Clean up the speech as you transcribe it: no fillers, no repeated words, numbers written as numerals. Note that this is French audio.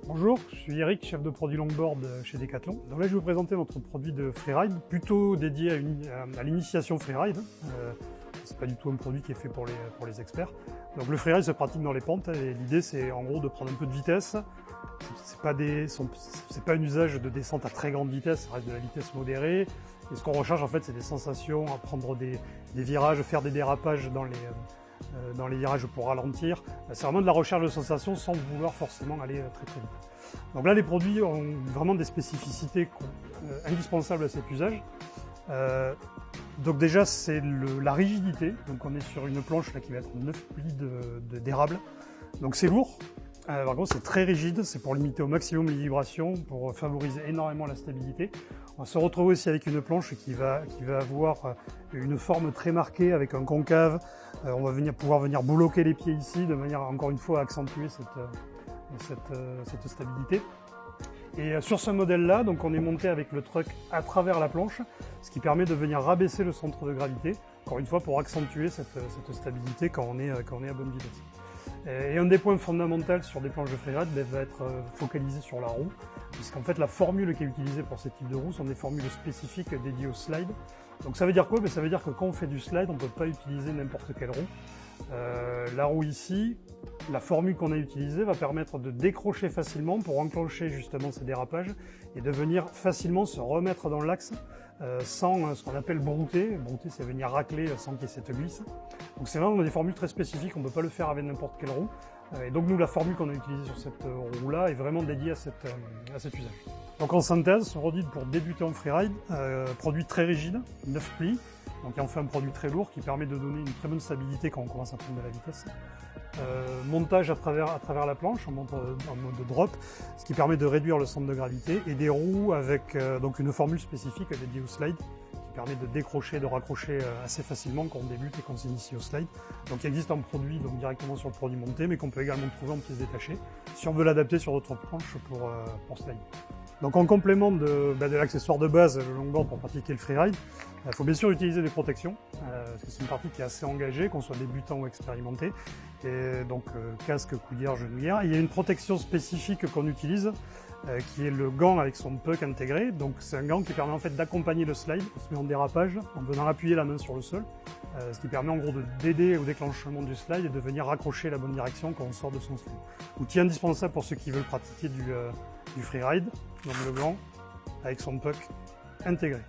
Bonjour, je suis Eric, chef de produit longboard chez Decathlon. Donc là, je vais vous présenter notre produit de freeride, plutôt dédié à l'initiation freeride. C'est pas du tout un produit qui est fait pour les experts. Donc le freeride se pratique dans les pentes et l'idée c'est en gros de prendre un peu de vitesse. C'est pas un usage de descente à très grande vitesse, ça reste de la vitesse modérée. Et ce qu'on recherche en fait c'est des sensations, à prendre des virages, faire des dérapages dans les virages pour ralentir. C'est vraiment de la recherche de sensations sans vouloir forcément aller très très vite. Donc là les produits ont vraiment des spécificités indispensables à cet usage. Donc déjà c'est la rigidité, donc on est sur une planche là, qui va être 9 plis d'érable, donc c'est lourd, par contre c'est très rigide, c'est pour limiter au maximum les vibrations, pour favoriser énormément la stabilité. On se retrouve aussi avec une planche qui va avoir une forme très marquée avec un concave, on va pouvoir venir bloquer les pieds ici de manière encore une fois à accentuer cette stabilité. Et sur ce modèle-là, donc on est monté avec le truck à travers la planche, ce qui permet de venir rabaisser le centre de gravité, encore une fois pour accentuer cette stabilité quand on est à bonne vitesse. Et un des points fondamentaux sur des planches de freeride va être focalisé sur la roue, puisqu'en fait la formule qui est utilisée pour ce type de roue sont des formules spécifiques dédiées au slide. Donc ça veut dire quoi? Ça veut dire que quand on fait du slide, on ne peut pas utiliser n'importe quelle roue. La roue ici, la formule qu'on a utilisée va permettre de décrocher facilement pour enclencher justement ces dérapages et de venir facilement se remettre dans l'axe sans ce qu'on appelle brouter. Brouter, c'est venir racler sans qu'il y ait cette glisse. Donc c'est vraiment des formules très spécifiques, on ne peut pas le faire avec n'importe quelle roue. Et donc nous, la formule qu'on a utilisée sur cette roue-là est vraiment dédiée à cet usage. Donc en synthèse, ce rodide pour débuter en freeride, produit très rigide, 9 plis. Donc il en fait un produit très lourd qui permet de donner une très bonne stabilité quand on commence à prendre de la vitesse. Montage à travers la planche, on monte en mode drop, ce qui permet de réduire le centre de gravité, et des roues avec donc une formule spécifique dédiée au slide, qui permet de décrocher, de raccrocher assez facilement quand on débute et qu'on s'initie au slide. Donc il existe un produit donc directement sur le produit monté, mais qu'on peut également trouver en pièces détachées, si on veut l'adapter sur d'autres planches pour slide. Donc en complément de l'accessoire de base, le longboard pour pratiquer le freeride, il faut bien sûr utiliser des protections, parce que c'est une partie qui est assez engagée, qu'on soit débutant ou expérimenté. Et donc casque, coudière, genouillère. Il y a une protection spécifique qu'on utilise, qui est le gant avec son puck intégré. Donc c'est un gant qui permet en fait d'accompagner le slide, on se met en dérapage, en venant appuyer la main sur le sol, ce qui permet en gros d'aider au déclenchement du slide et de venir raccrocher la bonne direction quand on sort de son slide. Outil indispensable pour ceux qui veulent pratiquer du freeride, donc le gant avec son puck intégré.